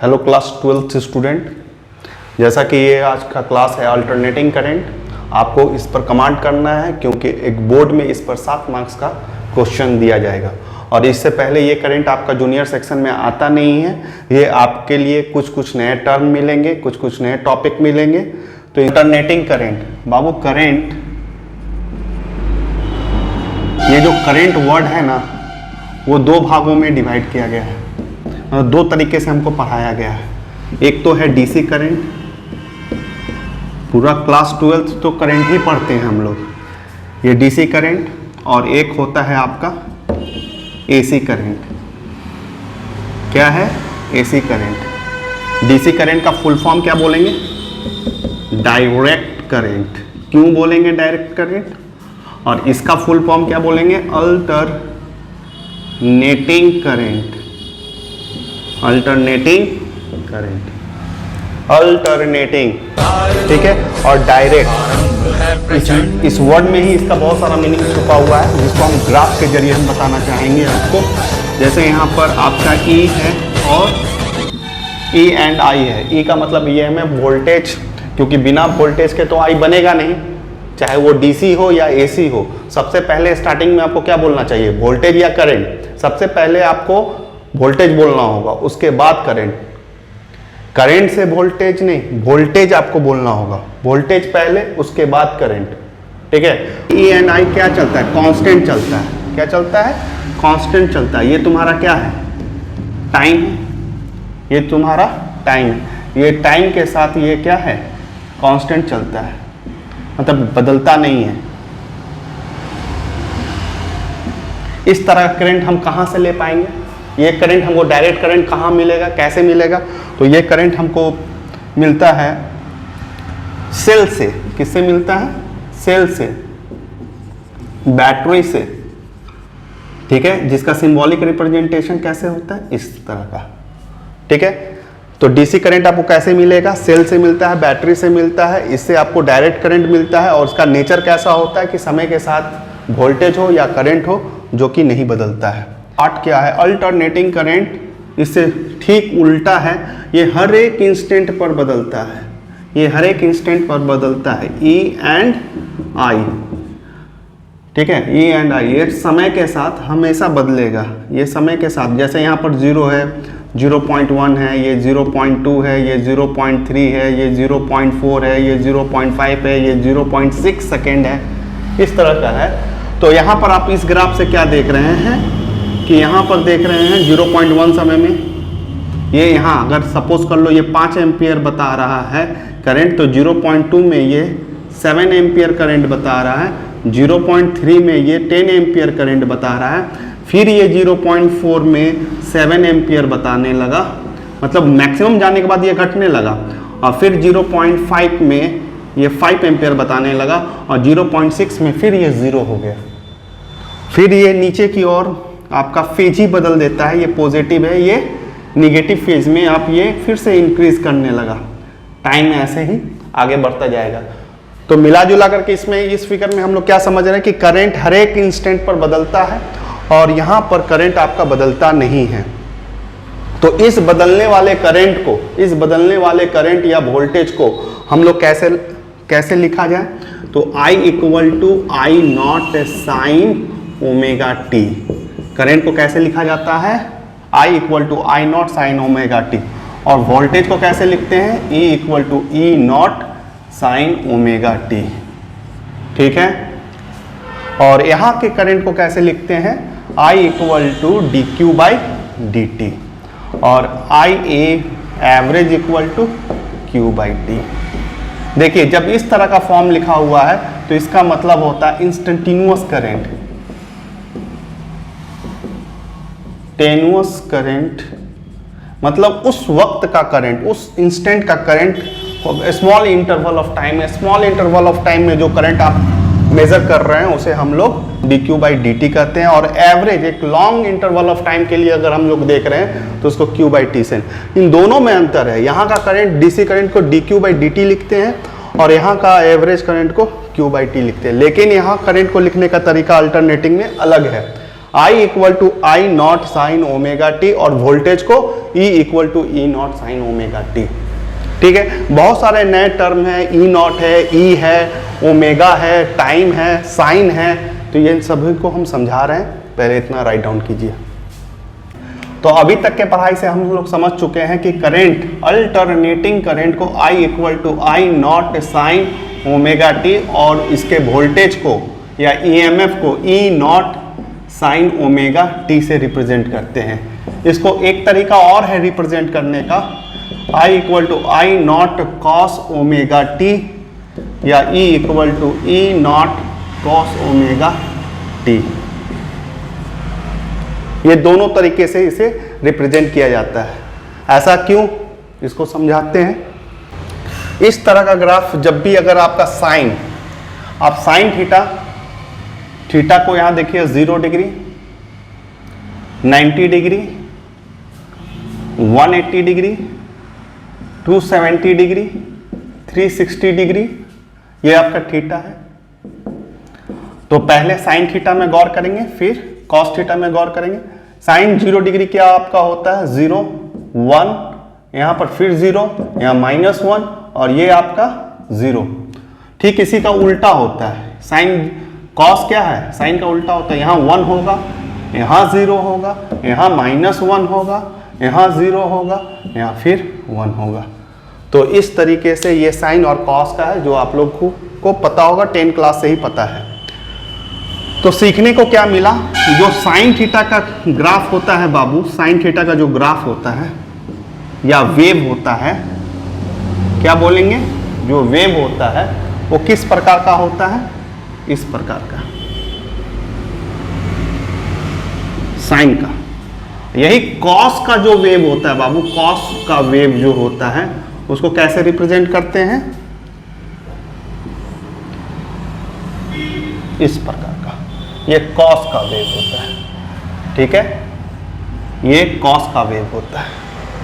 Hello class 12th student, जैसा कि ये आज का क्लास है अल्टरनेटिंग करंट। आपको इस पर कमांड करना है क्योंकि एक बोर्ड में इस पर 7 मार्क्स का क्वेश्चन दिया जाएगा और इससे पहले ये करंट आपका जूनियर सेक्शन में आता नहीं है। ये आपके लिए कुछ नए टर्म मिलेंगे, कुछ नए टॉपिक मिलेंगे। तो अल्टरनेटिंग करंट, बाबू करंट, ये जो करंट वर्ड है ना वो 2 भागों में डिवाइड किया गया है, 2 तरीके से हमको पढ़ाया गया है। एक तो है डीसी करंट, पूरा क्लास 12th तो करंट ही पढ़ते हैं हम लोग, ये डीसी करंट, और एक होता है आपका एसी करंट। क्या है? AC current. डीसी करंट का फुल फॉर्म क्या बोलेंगे? Direct current. क्यों बोलेंगे डायरेक्ट करंट? और इसका फुल फॉर्म क्या बोलेंगे? Alternating current. Alternating current, alternating, ठीक है। और डायरेक्ट, इस वर्ड में ही इसका बहुत सारा मीनिंग छुपा हुआ है जिसको हम ग्राफ के जरिए हम बताना चाहेंगे आपको। जैसे यहाँ पर आपका ई है और ई एंड आई है। ई का मतलब ये है वोल्टेज, क्योंकि बिना वोल्टेज के तो आई बनेगा नहीं, चाहे वो डीसी हो या एसी हो। सबसे पहले स्टार्टिंग में आपको क्या बोलना चाहिए? वोल्टेज या करंट। सबसे पहले आपको वोल्टेज बोलना होगा, उसके बाद करंट। करंट से वोल्टेज नहीं, वोल्टेज आपको बोलना होगा। वोल्टेज पहले, उसके बाद करंट, ठीक है। ई एंड आई क्या चलता है? कांस्टेंट चलता है। क्या चलता है? कांस्टेंट चलता है। ये तुम्हारा क्या है? टाइम है। ये तुम्हारा टाइम है। ये टाइम के साथ ये क्या है? कांस्टेंट चलता है, मतलब बदलता नहीं है। इस तरह करंट हम कहां से ले पाएंगे? ये करंट हमको डायरेक्ट करंट कहाँ मिलेगा, कैसे मिलेगा? तो ये करंट हमको मिलता है सेल से। किससे मिलता है? सेल से, बैटरी से, ठीक है। जिसका सिंबॉलिक रिप्रेजेंटेशन कैसे होता है? इस तरह का, ठीक है। तो डीसी करंट आपको कैसे मिलेगा? सेल से मिलता है, बैटरी से मिलता है। इससे आपको डायरेक्ट करंट मिलता है और उसका नेचर कैसा होता है कि समय के साथ वोल्टेज हो या करंट हो जो कि नहीं बदलता है। पार्ट क्या है? अल्टरनेटिंग करंट इससे ठीक उल्टा है। ये हर एक इंस्टेंट पर बदलता है। ये हर एक इंस्टेंट पर बदलता है। ई एंड आई, ठीक है। ई एंड आई ये समय के साथ हमेशा बदलेगा। ये समय के साथ, जैसे यहाँ पर 0 है, 0.1 है, ये 0.2 है, ये 0.3 है, ये 0.4 है, ये 0.5 है, ये 0.6 सेकेंड है, इस तरह का है। तो यहाँ पर आप इस ग्राफ से क्या देख रहे हैं कि यहाँ पर देख रहे हैं 0.1 समय में ये, यहाँ अगर सपोज कर लो ये 5 एम्पियर बता रहा है करंट, तो 0.2 में ये 7 एम्पियर करंट बता रहा है, 0.3 में ये 10 एम्पियर करंट बता रहा है, फिर ये 0.4 में 7 एम्पियर बताने लगा, मतलब मैक्सिमम जाने के बाद ये घटने लगा, और फिर 0.5 में ये 5 एम्पियर बताने लगा, और 0.6 में फिर ये 0 हो गया। फिर ये नीचे की ओर आपका फेज ही बदल देता है। ये पॉजिटिव है, ये निगेटिव फेज में आप ये फिर से इंक्रीज करने लगा। टाइम ऐसे ही आगे बढ़ता जाएगा। तो मिला जुला करके इसमें, इस फिगर में हम लोग क्या समझ रहे हैं कि करंट हर एक इंस्टेंट पर बदलता है और यहाँ पर करंट आपका बदलता नहीं है। तो इस बदलने वाले करंट को, इस बदलने वाले करंट या वोल्टेज को हम लोग कैसे लिखा जाए? तो I equal to I naught sine omega t. Current को कैसे लिखा जाता है? I equal to I naught sine omega t. और वोल्टेज को कैसे लिखते हैं? E equal to E naught sine omega t, ठीक है। और यहाँ के करंट को कैसे लिखते हैं? I equal to d q by d t, और I a average equal to q by t. देखिए, जब इस तरह का फॉर्म लिखा हुआ है तो इसका मतलब होता है इंस्टेंटेनियस करंट। टेनुअस करंट मतलब उस वक्त का करंट, उस इंस्टेंट का current, small interval of time में, स्मॉल इंटरवल ऑफ टाइम में जो करंट आप मेजर कर रहे हैं उसे हम लोग D q by d T कहते हैं। और एवरेज एक लॉन्ग इंटरवल ऑफ टाइम के लिए अगर हम लोग देख रहे हैं तो उसको क्यू बाई टी से। इन दोनों में अंतर है। यहाँ का करंट, डीसी करंट को D q by d T लिखते हैं और यहाँ का एवरेज करंट को क्यू बाई टी लिखते हैं। लेकिन यहाँ करंट को लिखने का तरीका अल्टरनेटिंग में अलग है। I equal to I naught sine omega t और वोल्टेज को E equal to E naught sine omega t. ठीक है, बहुत सारे नए टर्म हैं, ई नॉट है, ई है, ओमेगा है, टाइम है, साइन है, तो ये सभी को हम समझा रहे हैं। पहले इतना राइट डाउन कीजिए। तो अभी तक के पढ़ाई से हम लोग समझ चुके हैं कि करंट, अल्टरनेटिंग करंट को I equal to I naught sine omega t और इसके वोल्टेज को या EMF को E naught sine omega t से रिप्रेजेंट करते हैं। इसको एक तरीका और है रिप्रेजेंट करने का, I equal to I naught cos omega t या E equal to E naught cos omega t. ये दोनों तरीके से इसे रिप्रेजेंट किया जाता है। ऐसा क्यों, इसको समझाते हैं। इस तरह का ग्राफ जब भी अगर आपका साइन, आप साइन थीटा को यहां देखिए 0 degree, 90 degree, 180 degree, 270 degree, 360 degree, ये आपका थीटा है। तो पहले साइन थीटा में गौर करेंगे, फिर कॉस थीटा में गौर करेंगे। साइन 0 डिग्री क्या आपका होता है, 0, 1, यहां पर फिर 0, यहां -1 और ये आपका 0। ठीक इसी का उल्टा होता है, साइन कॉस क्या है, साइन का उल्टा होता है, यहां 1 होगा, यहां 0 होगा, यहां -1 होगा, यहां 0 होगा, यहां फिर 1 होगा। तो इस तरीके से ये साइन और कॉस का है, जो आप लोग को पता होगा, 10 क्लास से ही पता है। तो सीखने को क्या मिला, जो साइन थीटा का ग्राफ होता है बाबू, साइन थीटा का जो ग्राफ होता है या वेव होता है, क्या बोलेंगे, जो वेव होता है वो किस प्रकार का होता है, इस प्रकार का, साइन का। यही कॉस का जो वेव होता है बाबू, कॉस का वेव जो होता है उसको कैसे रिप्रेजेंट करते हैं, इस प्रकार का। ये कॉस का वेव होता है, ठीक है, ये कॉस का वेव होता है,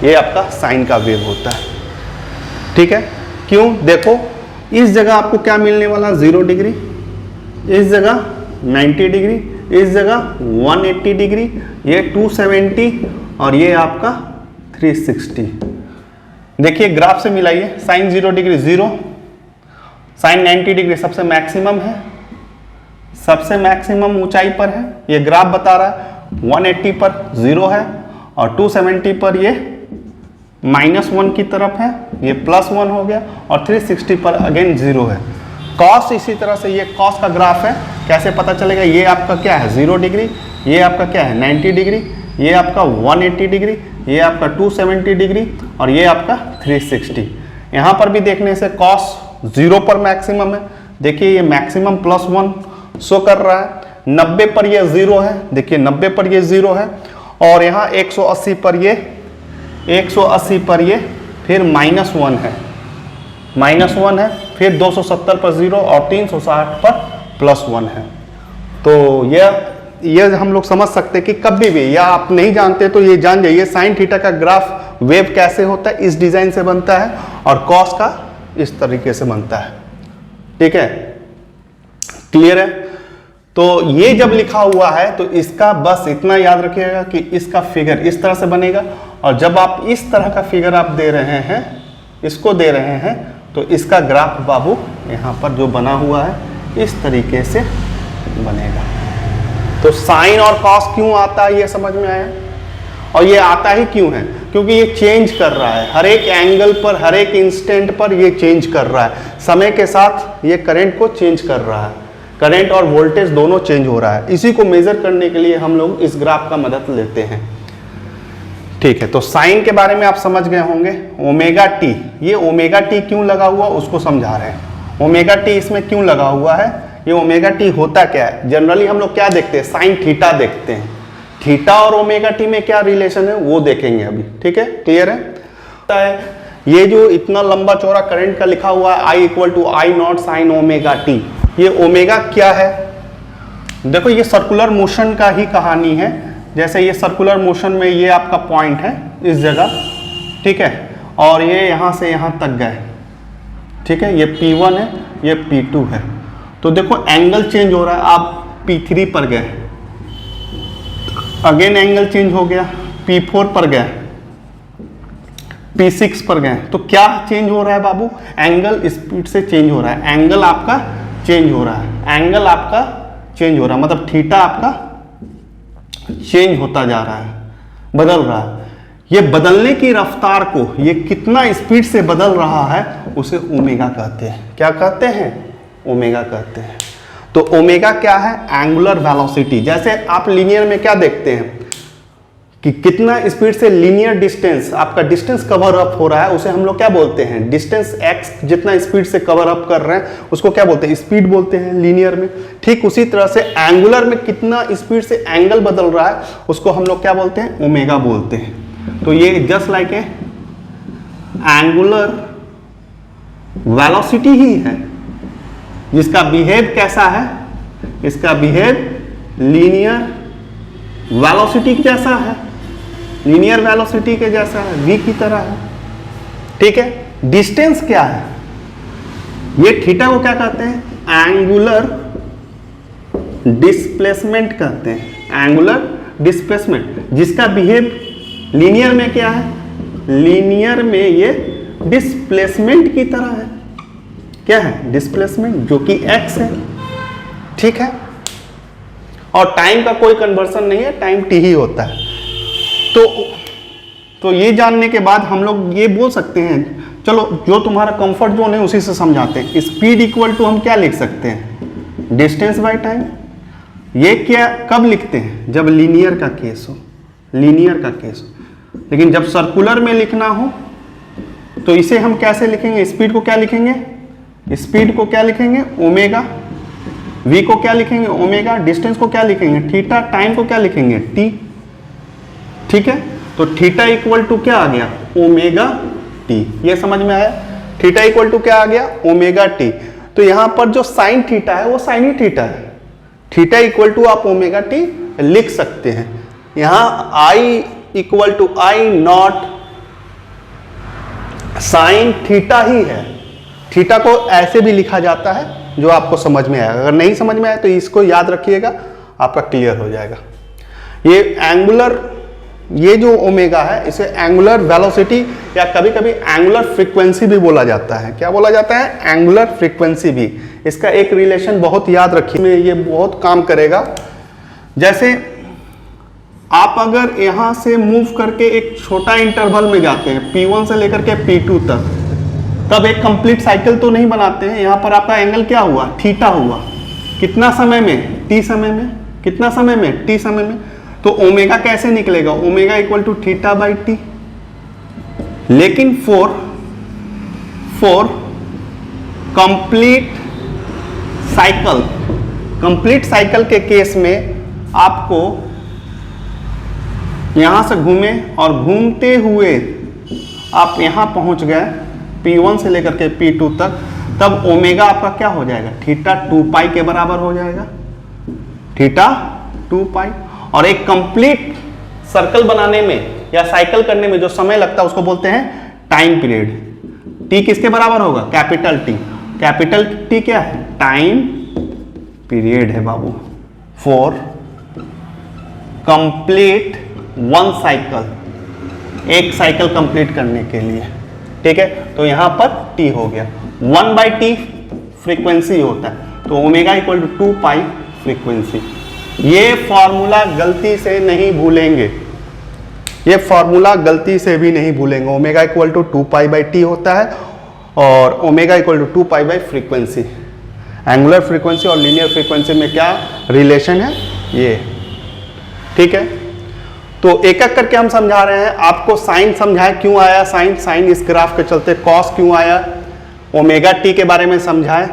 ये आपका साइन का वेव होता है। ठीक है, क्यों, देखो इस जगह आपको क्या मिलने वाला, 0 डिग्री, इस जगह 90 डिग्री, इस जगह 180 डिग्री, ये 270 और ये आपका 360। देखिए ग्राफ से मिलाइए, साइन 0 डिग्री 0, साइन 90 डिग्री सबसे मैक्सिमम है, सबसे मैक्सिमम ऊंचाई पर है, ये ग्राफ बता रहा है। 180 पर 0 है और 270 पर ये -1 की तरफ है, ये +1 हो गया और 360 पर अगेन 0 है। कॉस इसी तरह से, ये कॉस का ग्राफ है, कैसे पता चलेगा, ये आपका क्या है 0 डिग्री, ये आपका क्या है 90 डिग्री, ये आपका 180 डिग्री, ये आपका 270 डिग्री और ये आपका 360। यहाँ पर भी देखने से कॉस 0 पर मैक्सिमम है, देखिए ये मैक्सिमम +1 शो कर रहा है। 90 पर ये 0 है, देखिए 90 पर ये 0 है और यहाँ 180 पर ये, 180 पर ये फिर -1 है, -1 है, फिर 270 पर 0 और 360 पर +1 है। तो ये हम लोग समझ सकते हैं कि कभी भी, या आप नहीं जानते तो ये जान जाइए, साइन थीटा का ग्राफ वेव कैसे होता है, इस डिजाइन से बनता है और कॉस का इस तरीके से बनता है। ठीक है, क्लियर है। तो ये जब लिखा हुआ है तो इसका बस इतना याद रखिएगा कि इसका फिगर इस तरह से बनेगा और जब आप इस तरह का फिगर आप दे रहे हैं, इसको दे रहे हैं, तो इसका ग्राफ बाबू यहाँ पर जो बना हुआ है इस तरीके से बनेगा। तो साइन और कॉस क्यों आता है ये समझ में आया, और ये आता ही क्यों है, क्योंकि ये चेंज कर रहा है, हर एक एंगल पर, हर एक इंस्टेंट पर ये चेंज कर रहा है, समय के साथ ये करंट को चेंज कर रहा है, करंट और वोल्टेज दोनों चेंज हो रहा है। इसी को मेजर करने के लिए हम लोग इस ग्राफ का मदद लेते हैं। ठीक है, तो साइन के बारे में आप समझ गए होंगे। ओमेगा टी, ये ओमेगा टी क्यों लगा हुआ उसको समझा रहे हैं। ओमेगा टी इसमें क्यों लगा हुआ है, ये ओमेगा टी होता क्या है, जनरली हम लोग क्या देखते हैं, साइन थीटा देखते हैं, थीटा और ओमेगा टी में क्या रिलेशन है वो देखेंगे अभी। ठीक है, क्लियर है। ये जो इतना लंबा चौड़ा करंट का लिखा हुआ है I equal to I naught sine omega t, ये ओमेगा क्या है, देखो ये सर्कुलर मोशन का ही कहानी है। जैसे ये सर्कुलर मोशन में ये आपका पॉइंट है इस जगह, ठीक है, और ये यहाँ से यहाँ तक गए, ठीक है, ये P1 है, ये P2 है, तो देखो एंगल चेंज हो रहा है, आप P3 पर गए, अगेन एंगल चेंज हो गया, P4 पर गया, P6 पर गए, तो क्या चेंज हो रहा है बाबू? एंगल स्पीड से चेंज हो रहा है, एंगल आपका चेंज हो रहा है, एंगल आपका चेंज हो रहा है, मतलब थीटा आपका चेंज होता जा रहा है, बदल रहा है। ये बदलने की रफ्तार को, ये कितना स्पीड से बदल रहा है, उसे ओमेगा कहते हैं। क्या कहते हैं? ओमेगा कहते हैं। तो ओमेगा क्या है? Angular velocity. जैसे आप लीनियर में क्या देखते हैं कि कितना स्पीड से लीनियर डिस्टेंस, आपका डिस्टेंस कवर अप हो रहा है, उसे हम लोग क्या बोलते हैं? डिस्टेंस x जितना स्पीड से कवर अप कर रहे हैं उसको क्या बोलते हैं? स्पीड बोलते हैं लीनियर में। ठीक उसी तरह से एंगुलर में कितना स्पीड से एंगल बदल रहा है उसको हम लोग क्या बोलते हैं? ओमेगा बोलते हैं। तो ये just like a angular velocity ही है, जिसका बिहेव कैसा है? इसका बिहेव लीनियर वेलोसिटी जैसा है, लीनियर वेलोसिटी के जैसा है, v की तरह है। ठीक है। डिस्टेंस क्या है? ये थीटा को क्या कहते हैं? एंगुलर डिस्प्लेसमेंट कहते हैं, एंगुलर डिस्प्लेसमेंट, जिसका बिहेव लीनियर में क्या है? लीनियर में ये डिस्प्लेसमेंट की तरह है। क्या है? डिस्प्लेसमेंट, जो कि x है। ठीक है। और टाइम का कोई कन्वर्सन नहीं है, टाइम t ही होता है। तो ये जानने के बाद हम लोग ये बोल सकते हैं, चलो जो तुम्हारा कंफर्ट जोन है उसी से समझाते हैं। स्पीड इक्वल टू हम क्या लिख सकते हैं? Distance by time. ये क्या कब लिखते हैं? जब लीनियर का केस हो, लीनियर का केस हो। लेकिन जब सर्कुलर में लिखना हो तो इसे हम कैसे लिखेंगे? स्पीड को क्या लिखेंगे? स्पीड को क्या लिखेंगे? ओमेगा। v को क्या लिखेंगे? ओमेगा। डिस्टेंस को क्या लिखेंगे? थीटा। टाइम को क्या लिखेंगे? t। ठीक है। तो थीटा इक्वल टू क्या आ गया? Omega t। ये समझ में आया? थीटा इक्वल टू क्या आ गया? Omega t। तो यहां पर जो साइन थीटा है वो साइन ही थीटा है। थीटा इक्वल टू आप ओमेगा t लिख सकते हैं। यहां I equal to I naught sine theta ही है। थीटा को ऐसे भी लिखा जाता है, जो आपको समझ में आएगा। अगर नहीं समझ में आए तो इसको याद रखिएगा, आपका क्लियर हो जाएगा। ये एंगुलर, ये जो ओमेगा है इसे एंगुलर वेलोसिटी या कभी कभी एंगुलर फ्रीक्वेंसी भी बोला जाता है। क्या बोला जाता है? एंगुलर फ्रीक्वेंसी भी। इसका एक रिलेशन बहुत याद रखिए, ये बहुत काम करेगा। जैसे आप अगर यहां से मूव करके एक छोटा इंटरवल में जाते हैं, P1 से लेकर के P2 तक, तब एक कंप्लीट साइकिल तो नहीं बनाते हैं। यहां पर आपका एंगल क्या हुआ? थीटा हुआ। कितना समय में? t समय में। कितना समय में? t समय में। तो ओमेगा कैसे निकलेगा? Omega equal to theta by t. लेकिन फॉर कंप्लीट साइकिल के केस में आपको यहां से घूमे और घूमते हुए आप यहां पहुंच गए P1 से लेकर के P2 तक, तब ओमेगा आपका क्या हो जाएगा? थीटा 2 पाई के बराबर हो जाएगा। थीटा 2 पाई। और एक कंप्लीट सर्कल बनाने में या साइकिल करने में जो समय लगता है उसको बोलते हैं टाइम पीरियड। टी किसके बराबर होगा? Capital T. कैपिटल टी क्या है? टाइम पीरियड है बाबू। फॉर कंप्लीट वन साइकिल, एक साइकिल कंप्लीट करने के लिए। ठीक है। तो यहां पर टी हो गया। 1/t फ्रीक्वेंसी होता है, तो omega equal to 2 pi frequency. ये फॉर्मूला गलती से नहीं भूलेंगे, ये फॉर्मूला गलती से भी नहीं भूलेंगे। Omega equal to 2 pi by t होता है और omega equal to 2 pi by frequency. Angular frequency और लीनियर फ्रीक्वेंसी में क्या रिलेशन है? ये। ठीक है। तो एक एक करके हम समझा रहे हैं। आपको साइन समझाए, क्यों आया साइन, साइन इस ग्राफ के चलते। कॉस क्यों आया, ओमेगा टी के बारे में समझाए।